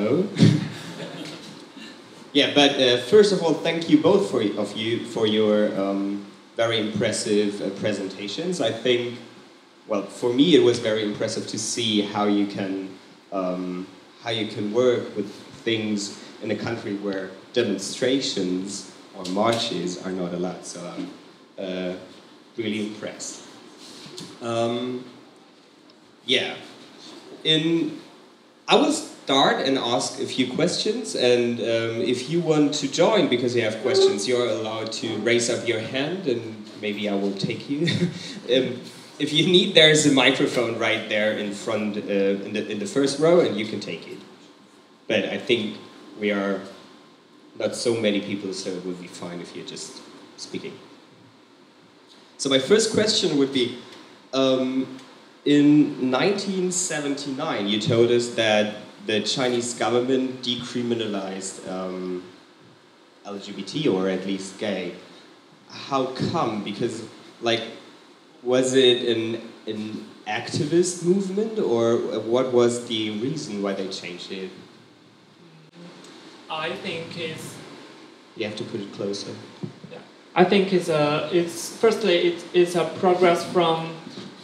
go. Yeah, but first of all, thank you both for your very impressive presentations. I think, well, for me it was very impressive to see how you can work with things in a country where demonstrations or marches are not allowed. So I'm really impressed. Yeah, I will start and ask a few questions, and if you want to join because you have questions, you're allowed to raise up your hand, and maybe I will take you. If you need, there's a microphone right there in front, in the first row, and you can take it. But I think we are not so many people, so it would be fine if you're just speaking. So my first question would be, in 1979, you told us that the Chinese government decriminalized LGBT, or at least gay. How come? Because, like, was it an activist movement, or what was the reason why they changed it? I think it's... You have to put it closer. Yeah. I think it's firstly it's a progress from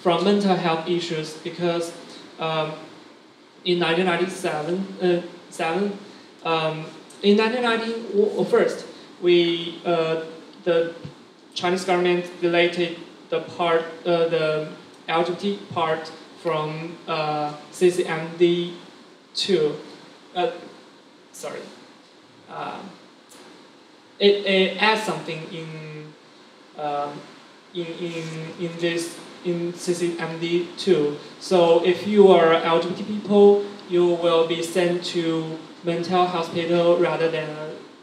mental health issues, because in 1997, in 1990, first the Chinese government deleted the LGBT part from CCMD 2. Sorry. It adds something in CCMD 2. So if you are LGBT people, you will be sent to mental hospital rather than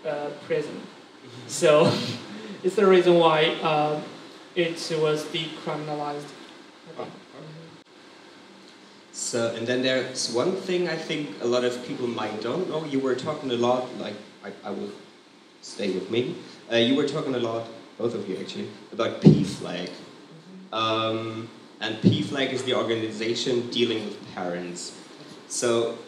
a prison. So it's the reason why it was decriminalized. So, and then there's one thing I think a lot of people might don't know. You were talking a lot, like, I will stay with me. You were talking a lot, both of you actually, about PFLAG. And PFLAG is the organization dealing with parents. So,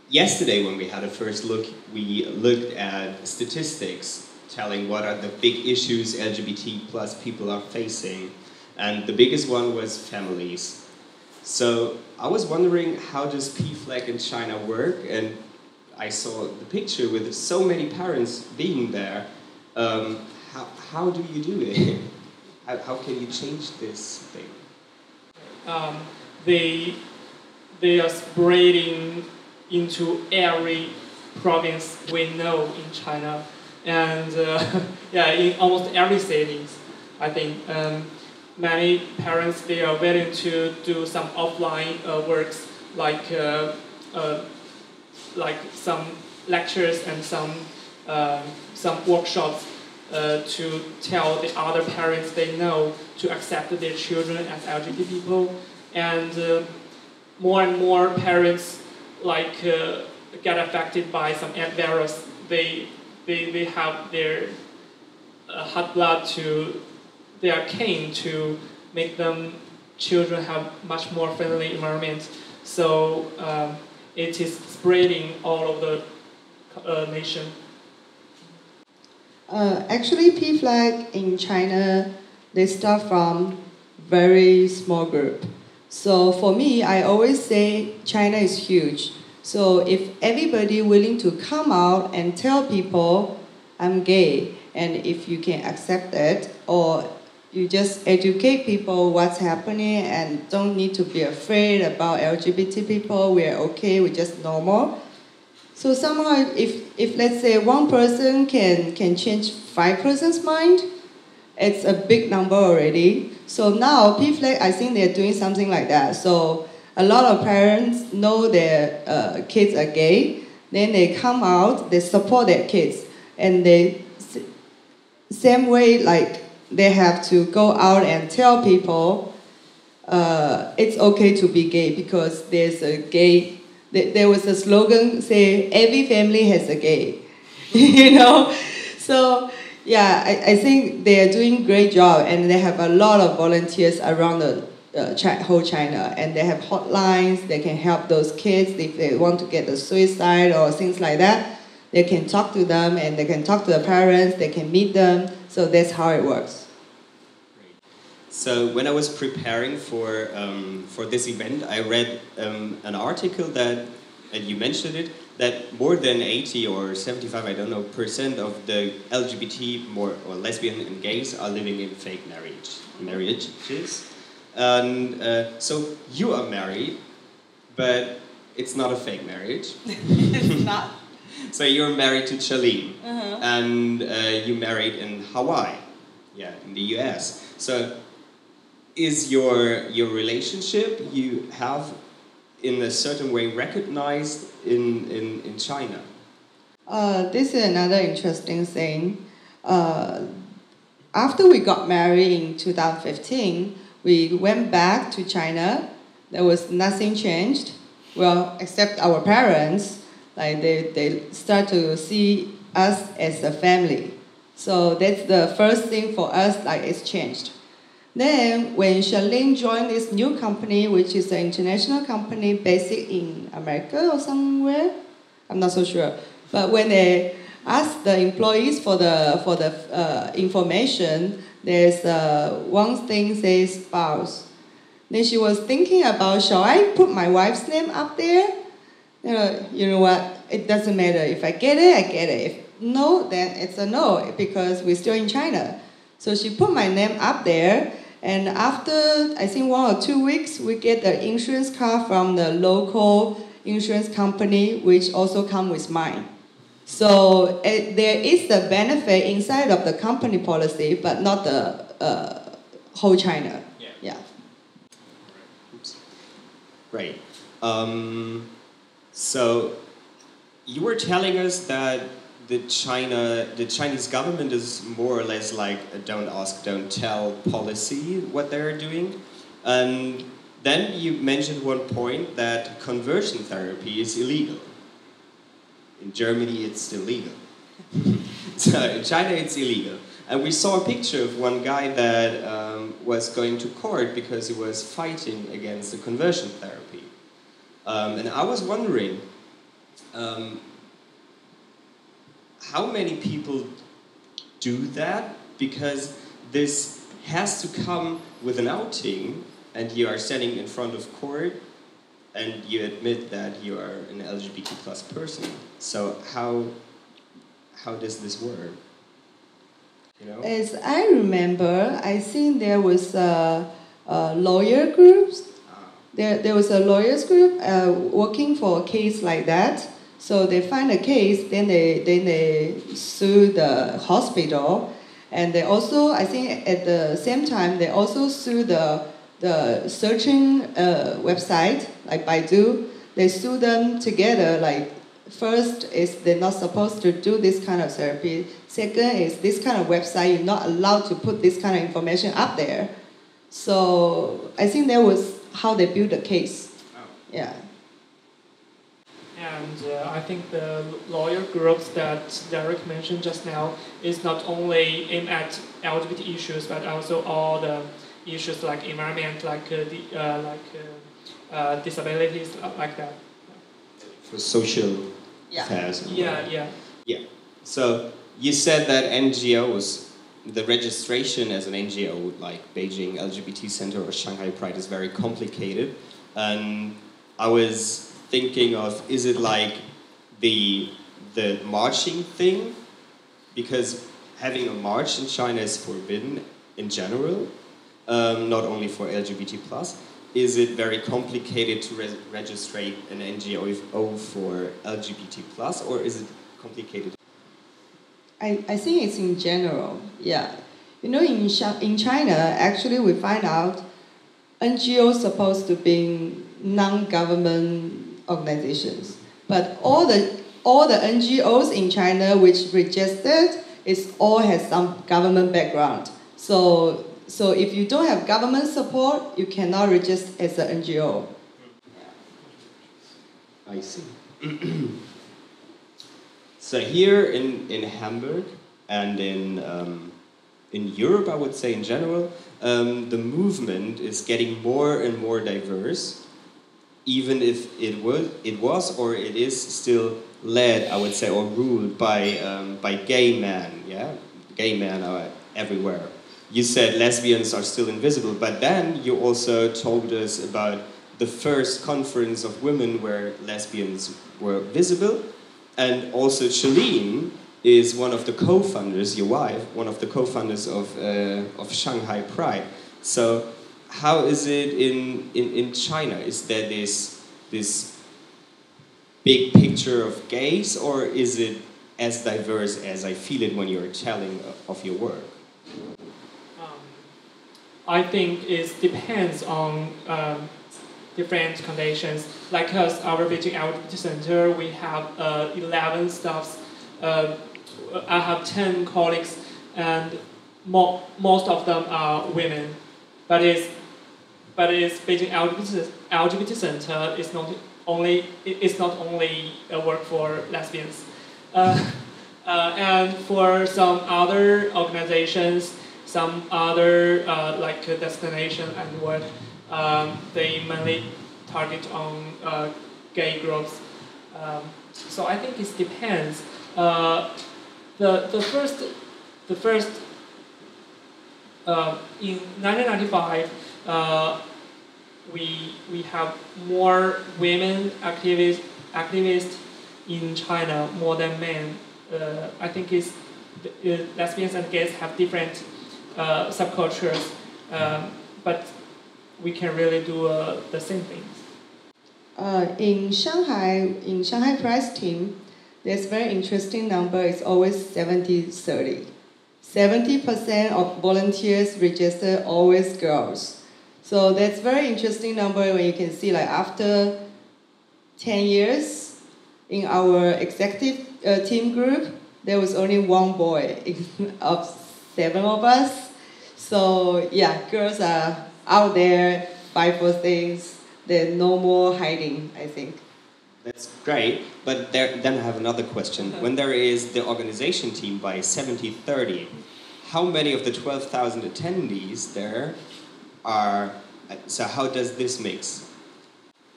yesterday when we had a first look, we looked at statistics telling what are the big issues LGBT plus people are facing. And the biggest one was families. So I was wondering, how does PFLAG in China work? And I saw the picture with so many parents being there. How do you do it? How can you change this thing? They are spreading into every province we know in China, and yeah, in almost every city, I think. Many parents, they are willing to do some offline works, like some lectures and some workshops to tell the other parents they know to accept their children as LGBT people. And more and more parents get affected by some virus. They have their hot blood to... They are keen to make them children have much more friendly environment. So it is spreading all over the nation. Actually, PFLAG in China, they start from very small group. So for me, I always say China is huge. So if everybody willing to come out and tell people, I'm gay, and if you can accept it, or you just educate people what's happening and don't need to be afraid about LGBT people, we're okay, we're just normal. So somehow, if let's say one person can change 5 person's mind, it's a big number already. So now, PFLAG, I think they're doing something like that. So a lot of parents know their kids are gay, then they come out, they support their kids, and they, same way like they have to go out and tell people it's okay to be gay because there's a gay. There was a slogan say every family has a gay, you know. So yeah, I think they are doing a great job, and they have a lot of volunteers around the whole China, and they have hotlines. They can help those kids if they want to get a suicide or things like that. They can talk to them, and they can talk to the parents. They can meet them. So that's how it works. So when I was preparing for this event, I read an article that, and you mentioned it, that more than 80 or 75, I don't know, % of the LGBT or lesbian and gays are living in fake marriages. And so you are married, but it's not a fake marriage. It's not. So you're married to Charlene, Uh-huh. and you married in Hawaii, in the US. So is your relationship you have in a certain way recognized in China? This is another interesting thing. After we got married in 2015, we went back to China. There was nothing changed. Well, except our parents, like they start to see us as a family. So that's the first thing for us, like it's changed. Then when Charlene joined this new company, which is an international company based in America or somewhere, I'm not so sure. But when they asked the employees for the information, there's one thing says spouse. Then she was thinking about, shall I put my wife's name up there? You know what? It doesn't matter. If I get it, I get it. If no, then it's a no because we're still in China. So she put my name up there. And after, I think 1 or 2 weeks, we get the insurance card from the local insurance company, which also comes with mine. So there is the benefit inside of the company policy, but not the whole China. Yeah. Oops. Right. So you were telling us that the Chinese government is more or less like a don't ask, don't tell policy, what they're doing. And then you mentioned one point that conversion therapy is illegal. In Germany, it's still legal. So in China, it's illegal. And we saw a picture of one guy that was going to court because he was fighting against the conversion therapy. And I was wondering, how many people do that? Because this has to come with an outing, and you are standing in front of court, and you admit that you are an LGBT plus person. So how does this work? You know? As I remember, I think there was lawyer groups. There was a lawyers group working for a case like that. So they find a case, then they sue the hospital, and they also, I think at the same time, they also sue the searching website like Baidu. They sue them together. Like first is they're not supposed to do this kind of therapy. Second is this kind of website you're not allowed to put this kind of information up there. So I think that was how they built the case. Oh. Yeah. And I think the lawyer groups that Derek mentioned just now is not only aimed at LGBT issues, but also all the issues like environment, like disabilities, like that. For social affairs. Yeah. So you said that NGOs, the registration as an NGO, like Beijing LGBT Center or Shanghai Pride, is very complicated. And I was thinking of, is it like the marching thing? Because having a march in China is forbidden in general, not only for LGBT+. Is it very complicated to register an NGO for LGBT+, or is it complicated? I think it's in general, yeah. You know, in China, actually we find out NGOs supposed to be non-government organizations, but all the NGOs in China which registered all has some government background. So if you don't have government support, you cannot register as an NGO. I see. So here in Hamburg and in in Europe, I would say in general, the movement is getting more and more diverse, even if it was or it is still led, I would say, or ruled by gay men. Yeah, gay men are everywhere. You said lesbians are still invisible, but then you also told us about the first conference of women where lesbians were visible, and also Shalene is one of the co-founders, your wife, one of the co-founders of Shanghai Pride. So how is it in China? Is there this big picture of gays, or is it as diverse as I feel it when you're telling of your work? I think it depends on different conditions. Like us, our Beijing LGBT Center, we have 11 staffs. I have 10 colleagues, and most of them are women. But it's Beijing LGBT Center is not only a work for lesbians, and for some other organizations, some other like destination and what they mainly target on gay groups. So I think it depends. The first in 1995 we have more women activists in China more than men. I think lesbians and gays have different subcultures, but we can really do the same things. In Shanghai Pride team, there's very interesting number. It's always 70-30. 70% of volunteers register always girls. So that's very interesting number when you can see like after 10 years in our executive team group, there was only one boy of 7 of us. So yeah, girls are out there, fight for things. There's no more hiding, I think. That's great, but then I have another question. When there is the organization team by 70-30, how many of the 12,000 attendees there are, so how does this mix?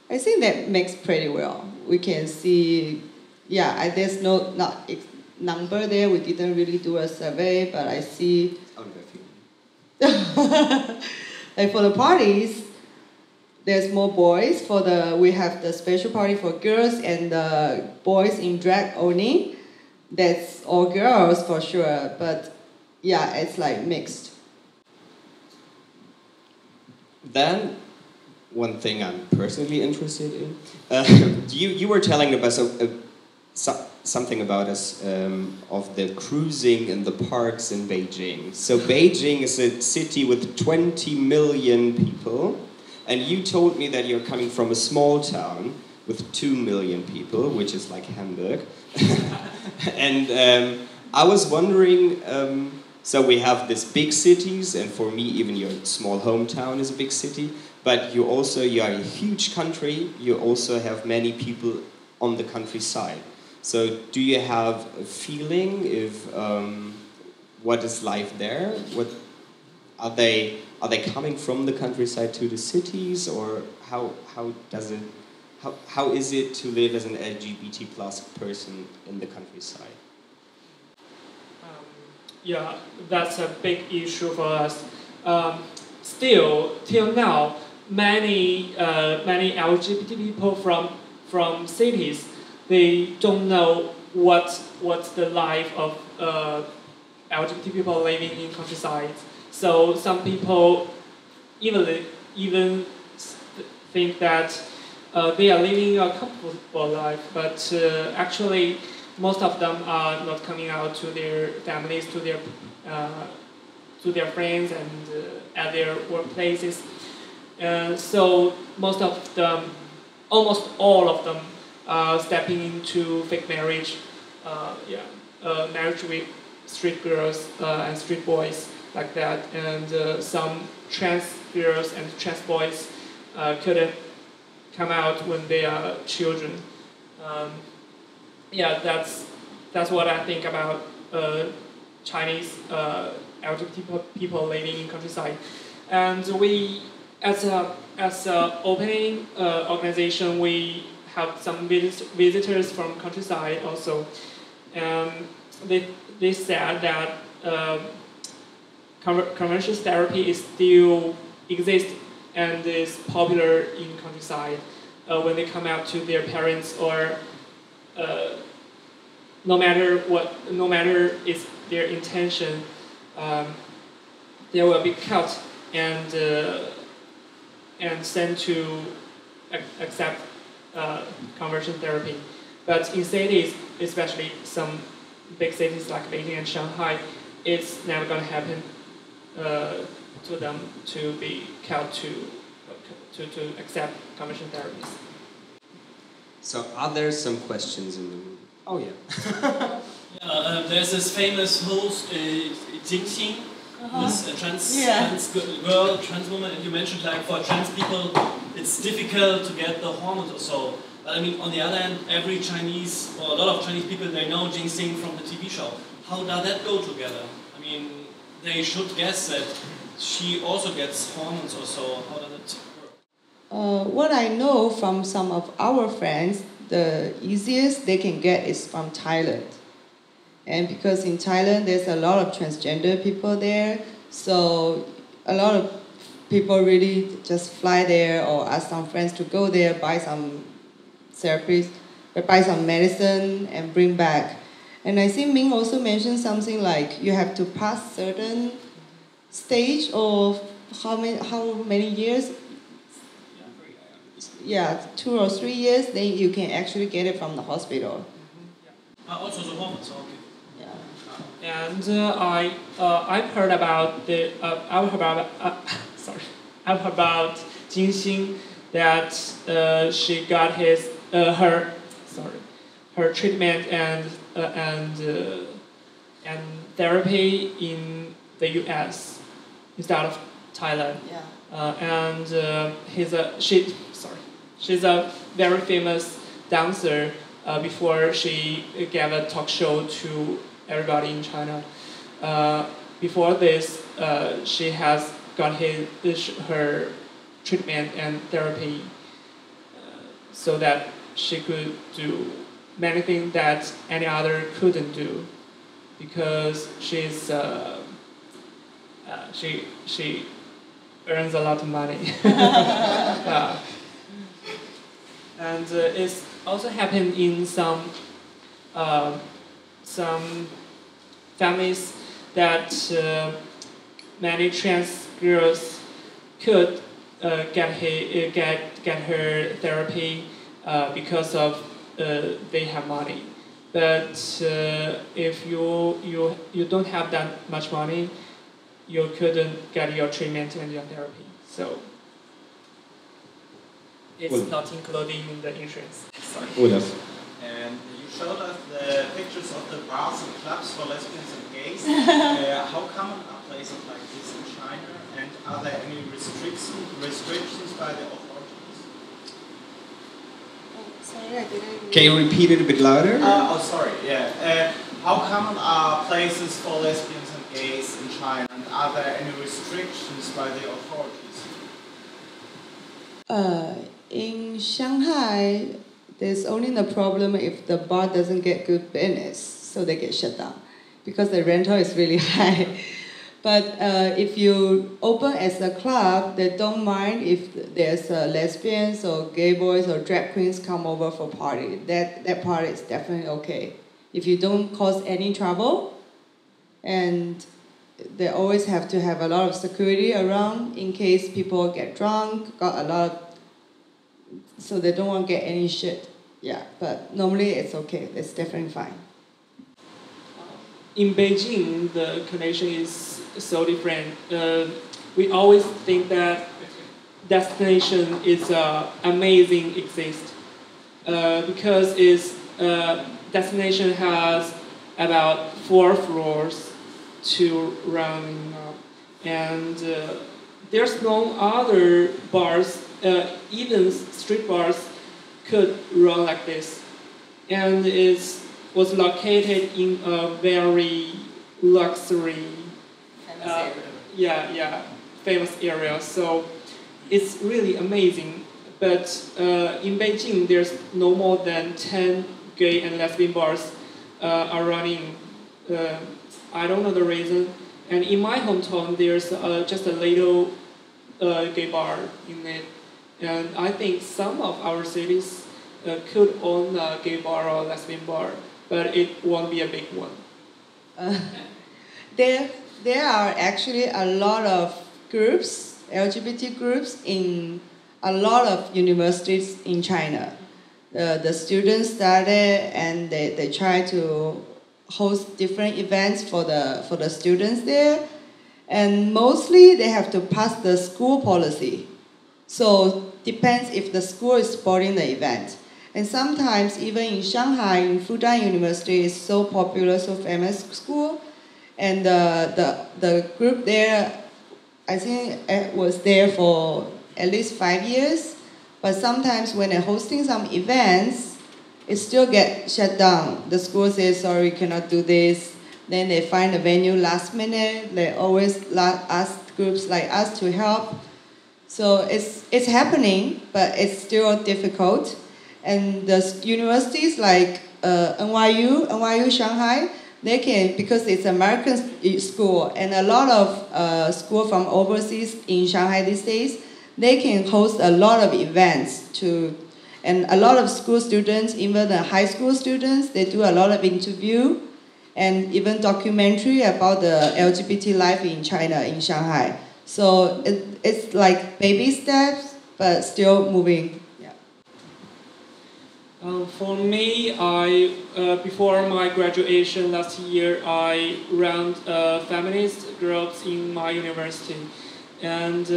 I think that makes pretty well. We can see, yeah, there's not number there. We didn't really do a survey, but I see. Like for the parties, there's more boys. We have the special party for girls and the boys in drag only. That's all girls for sure, but yeah, it's like mixed. Then, one thing I'm personally interested in, you were telling us something about us of the cruising in the parks in Beijing. So Beijing is a city with 20 million people, and you told me that you're coming from a small town with 2 million people, which is like Hamburg. And I was wondering, so we have these big cities, and for me even your small hometown is a big city, but you are a huge country, you also have many people on the countryside. So do you have a feeling if what is life there? What are they coming from the countryside to the cities, or how is it to live as an LGBT plus person in the countryside? Yeah, that's a big issue for us. Still, till now, many LGBT people from cities, they don't know what's the life of LGBT people living in countryside. So some people even think that they are living a comfortable life, but actually most of them are not coming out to their families, to their friends, and at their workplaces. So most of them, almost all of them, are stepping into fake marriage. Marriage with street girls and street boys like that, and some trans girls and trans boys couldn't come out when they are children. That's what I think about Chinese LGBT people living in countryside. And we, as a opening organization, we have some visitors from countryside also. They said that conversion therapy is still exists and is popular in countryside when they come out to their parents, or no matter is their intention, they will be cut and sent to accept conversion therapy. But in cities, especially some big cities like Beijing and Shanghai, it's never going to happen to them to be cut to accept conversion therapies. So are there some questions in the room? Oh yeah. There's this famous host, Jingxing, this trans girl, trans woman, and you mentioned like for trans people it's difficult to get the hormones or so. But I mean, on the other hand, every Chinese, or a lot of Chinese people, they know Jingxing from the TV show. How does that go together? I mean, they should guess that she also gets hormones or so. How does it work? What I know from some of our friends, the easiest they can get is from Thailand. And because in Thailand there's a lot of transgender people there, so a lot of people really just fly there or ask some friends to go there, buy some therapies, buy some medicine and bring back. And I think Ming also mentioned something like you have to pass certain stage of how many years? Yeah, 2 or 3 years, then you can actually get it from the hospital. Also the hormones, okay. And I've heard about I've heard about Jingxing that she got her treatment and therapy in the U.S. instead of Thailand. Yeah. She's a very famous dancer. Before she gave a talk show to everybody in China. Before this, she has got her treatment and therapy so that she could do many things that any other couldn't do, because she's she earns a lot of money. And it's also happened in some families that many trans girls could get her therapy because of they have money. But if you don't have that much money, you couldn't get your treatment and your therapy. So it's not including in the insurance. Sorry. Olaf. And you showed us the pictures of the bars and clubs for lesbians and gays. How common are places like this in China? And are there any restrictions by the authorities? Sorry, I didn't. Can you repeat it a bit louder? Sorry. Yeah. How common are places for lesbians and gays in China? And are there any restrictions by the authorities? In Shanghai, there's only the problem if the bar doesn't get good business, so they get shut down because the rental is really high. But if you open as a club, they don't mind if there's lesbians or gay boys or drag queens come over for party. That part is definitely okay. If you don't cause any trouble, and they always have to have a lot of security around in case people get drunk, so they don't want to get any shit. Yeah, but normally it's okay. It's definitely fine. In Beijing, the connection is so different. We always think that destination is amazing exist because its destination has about 4 floors to run up, and there's no other bars, even street bars, could run like this, and it was located in a very luxury famous area. So it's really amazing. But in Beijing, there's no more than 10 gay and lesbian bars are running. I don't know the reason. And in my hometown, there's just a little gay bar in it. And I think some of our cities could own a gay bar or a lesbian bar, but it won't be a big one. There are actually a lot of groups, LGBT groups, in a lot of universities in China. The students started and they try to host different events for the students there, and mostly they have to pass the school policy. So depends if the school is supporting the event. And sometimes even in Shanghai, in Fudan University is so popular, so famous school, and the group there, I think it was there for at least 5 years. But sometimes when they're hosting some events, it still gets shut down. The school says, sorry, cannot do this. Then they find a venue last minute. They always ask groups like us to help. So it's happening, but it's still difficult. And the universities like NYU Shanghai, they can, because it's American school, and a lot of school from overseas in Shanghai these days, they can host a lot of events and a lot of school students, even the high school students, they do a lot of interview and even documentary about the LGBT life in China, in Shanghai. So it's like baby steps, but still moving. Yeah. For me, before my graduation last year, I ran feminist groups in my university, and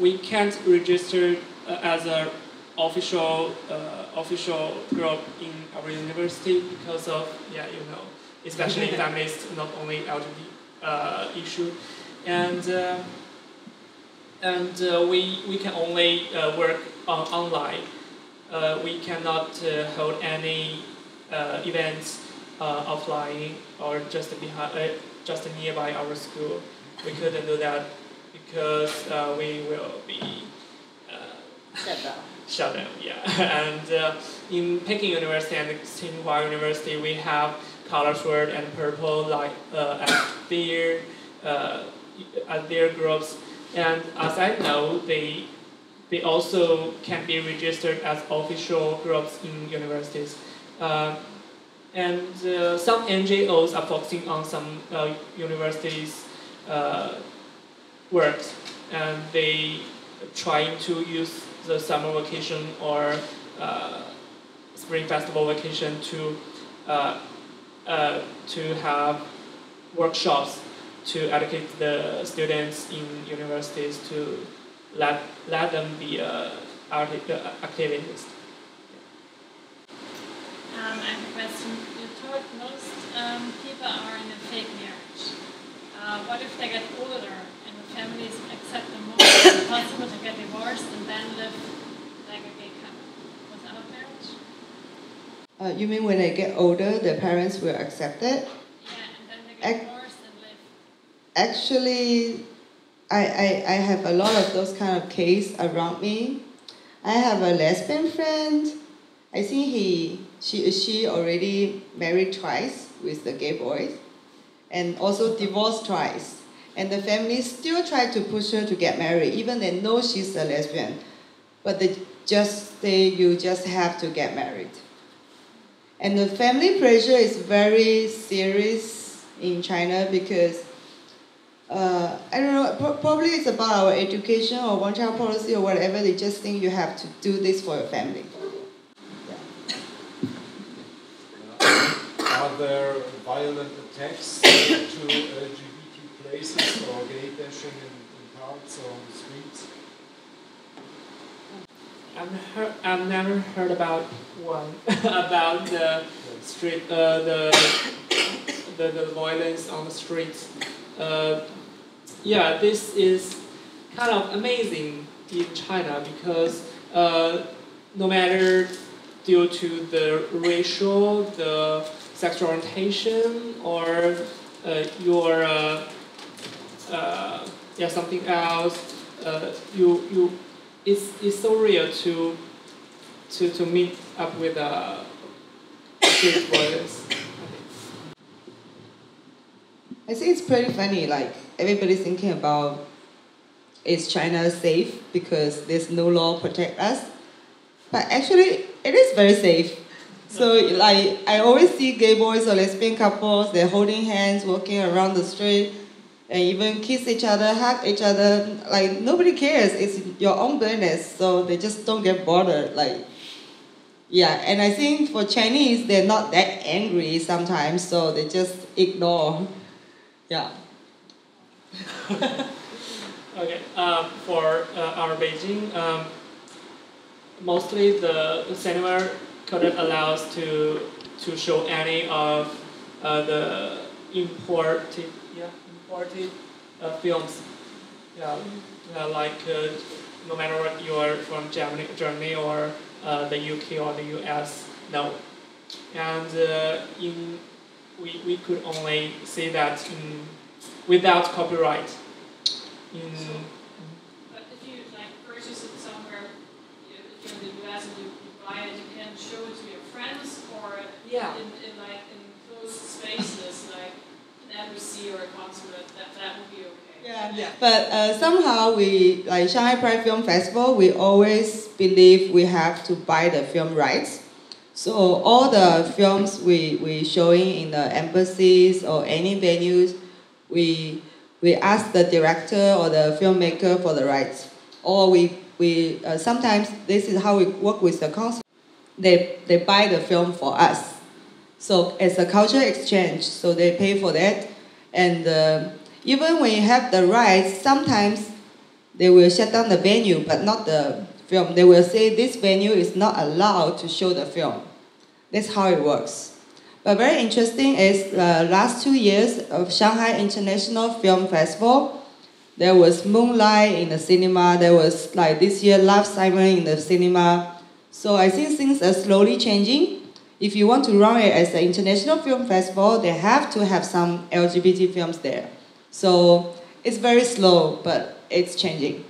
we can't register as an official group in our university because of especially feminist, not only LGBT issue, and we can only work online. We cannot hold any events offline or just nearby our school. We couldn't do that because we will be shut down. Yeah, and in Peking University and Tsinghua University, we have color sword and purple like at their groups. And as I know, they also can be registered as official groups in universities. And some NGOs are focusing on some universities' works, and they trying to use the summer vacation or spring festival vacation to have workshops to educate the students in universities to let them be activists. I have a question. You told most people are in a fake marriage. What if they get older and the families accept them more? Is it possible to get divorced and then live like a gay couple without marriage? You mean when they get older, the parents will accept it? Yeah, and then they get divorced and live. Actually, I have a lot of those kind of cases around me. I have a lesbian friend. I think she already married twice with the gay boys, and also divorced twice. And the family still try to push her to get married, even they know she's a lesbian. But they just say you just have to get married. And the family pressure is very serious in China because I don't know, probably it's about our education or one-child policy or whatever. They just think you have to do this for your family. Yeah. Are there violent attacks to LGBT places or gay bashing in parks or on the streets? I've never heard about one about the street the violence on the streets. This is kind of amazing in China because no matter due to the racial, the sexual orientation, or your yeah, something else. It's so rare to meet up with street boys. I think it's pretty funny, like everybody's thinking about, is China safe because there's no law protect us? But actually, it is very safe. So like, I always see gay boys or lesbian couples, they're holding hands, walking around the street, and even kiss each other, hug each other. Like, nobody cares, it's your own business, so they just don't get bothered. Like, yeah, and I think for Chinese, they're not that angry sometimes, so they just ignore. Yeah. Okay, for our Beijing, mostly the cinema couldn't allow us to show any of the imported films. Yeah, like no matter what you are from Germany or the UK or the US, no. And we could only see that without copyright. But if you like purchase it somewhere, if you're in the US and you buy it, you can show it to your friends or in closed spaces like an embassy or a consulate. That would be okay. Yeah. But somehow we, like Shanghai Pride Film Festival, we always believe we have to buy the film rights. So all the films we showing in the embassies or any venues, we ask the director or the filmmaker for the rights. Or we sometimes this is how we work with the council. They buy the film for us. So it's a cultural exchange. So they pay for that. And even when you have the rights, sometimes they will shut down the venue, but not the film. They will say this venue is not allowed to show the film. That's how it works. But very interesting is last 2 years of Shanghai International Film Festival, there was Moonlight in the cinema, there was like this year Love Simon in the cinema. So I think things are slowly changing. If you want to run it as an international film festival, they have to have some LGBT films there. So it's very slow, but it's changing.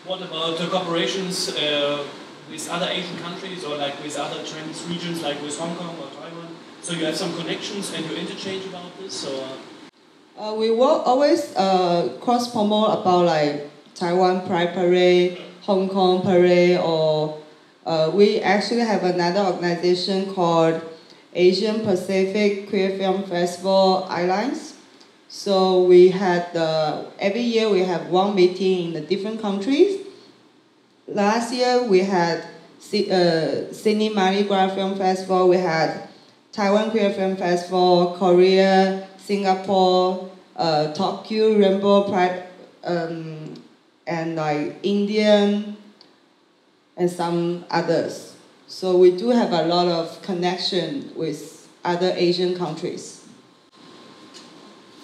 What about the cooperations with other Asian countries or like with other Chinese regions, like with Hong Kong or Taiwan? So you have some connections and you interchange about this? Or? We will always cross-promote about like Taiwan Pride Parade, Hong Kong Parade, or we actually have another organization called Asian Pacific Queer Film Festival Alliance. So we had every year we have one meeting in the different countries. Last year we had Sydney Mardi Gras Film Festival, we had Taiwan Queer Film Festival, Korea, Singapore, Tokyo Rainbow Pride, and like Indian and some others. So we do have a lot of connection with other Asian countries.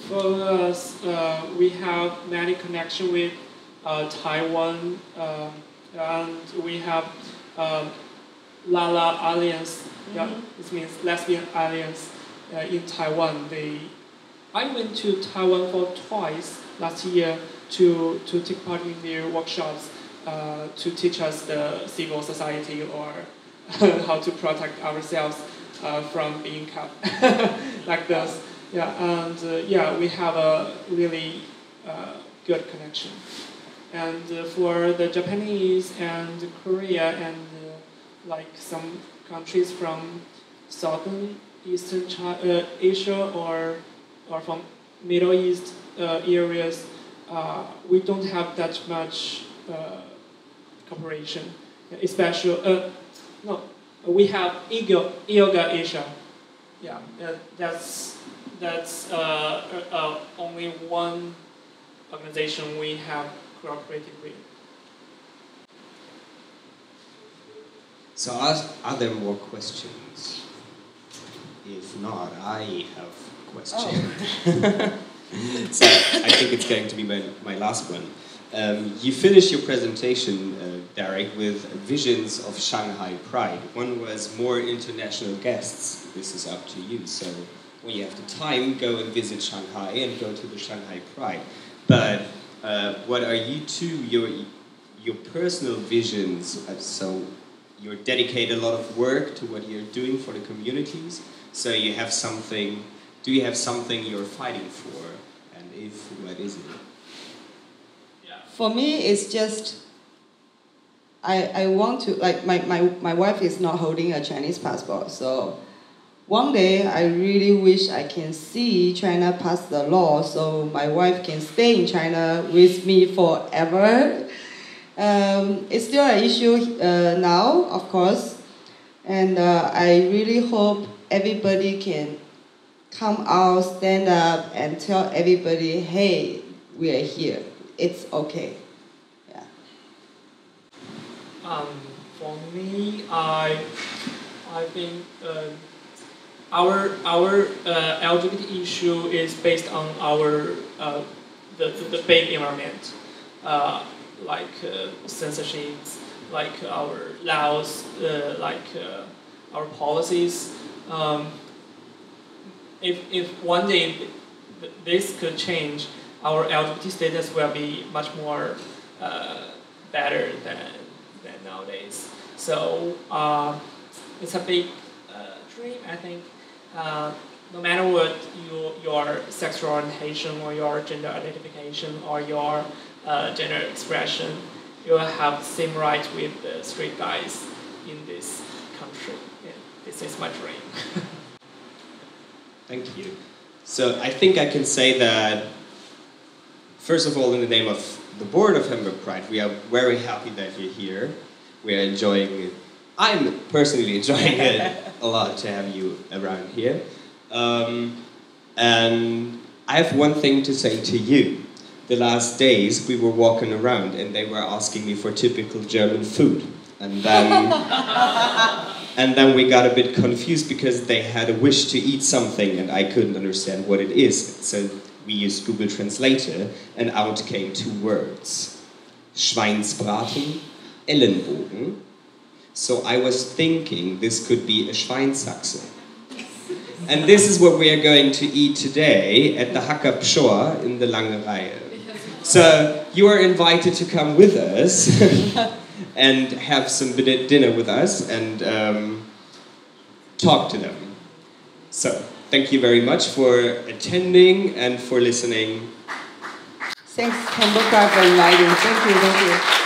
For us, we have many connection with Taiwan, and we have Lala Alliance. Yeah, this means Lesbian Alliance in Taiwan. I went to Taiwan for twice last year to take part in their workshops to teach us the civil society or how to protect ourselves from being cut like this. Yeah, and we have a really good connection. And for the Japanese and Korea and like some countries from southern Eastern Asia or from Middle East areas, we don't have that much cooperation. Especially, no, we have Yoga Asia. Yeah, that's only one organization we have cooperated with. So are there more questions? If not, I have a question. So I think it's going to be my last one. You finished your presentation, Derek, with visions of Shanghai Pride. One was more international guests. This is up to you. So when you have the time, go and visit Shanghai and go to the Shanghai Pride. But what are you two, your personal visions? So you dedicate a lot of work to what you're doing for the communities. So you have something. Do you have something you're fighting for? And if, what is it? For me, it's just I want to, like, my wife is not holding a Chinese passport, so one day I really wish I can see China pass the law so my wife can stay in China with me forever. It's still an issue now, of course, and I really hope everybody can come out, stand up, and tell everybody, hey, we are here. It's okay. Yeah. For me, I think our LGBT issue is based on our the big environment, like censorship, like our laws, like our policies. If one day this could change, our LGBT status will be much more better than nowadays. So it's a big dream, I think. No matter what your sexual orientation or your gender identification or your gender expression, you will have the same right with the straight guys in this country. Yeah, this is my dream. Thank you. So I think I can say that, first of all, in the name of the board of Hamburg Pride, we are very happy that you're here. We are enjoying it. I'm personally enjoying it a lot to have you around here. And I have one thing to say to you. The last days we were walking around and they were asking me for typical German food. And then we got a bit confused because they had a wish to eat something and I couldn't understand what it is. So we used Google Translator and out came two words. Schweinsbraten, Ellenbogen. So I was thinking this could be a Schweinshaxe. And this is what we are going to eat today at the Hacker Pschor in the Lange Reihe. So you are invited to come with us and have some dinner with us and talk to them. So thank you very much for attending and for listening. Thanks, Hamburg, for inviting. Thank you.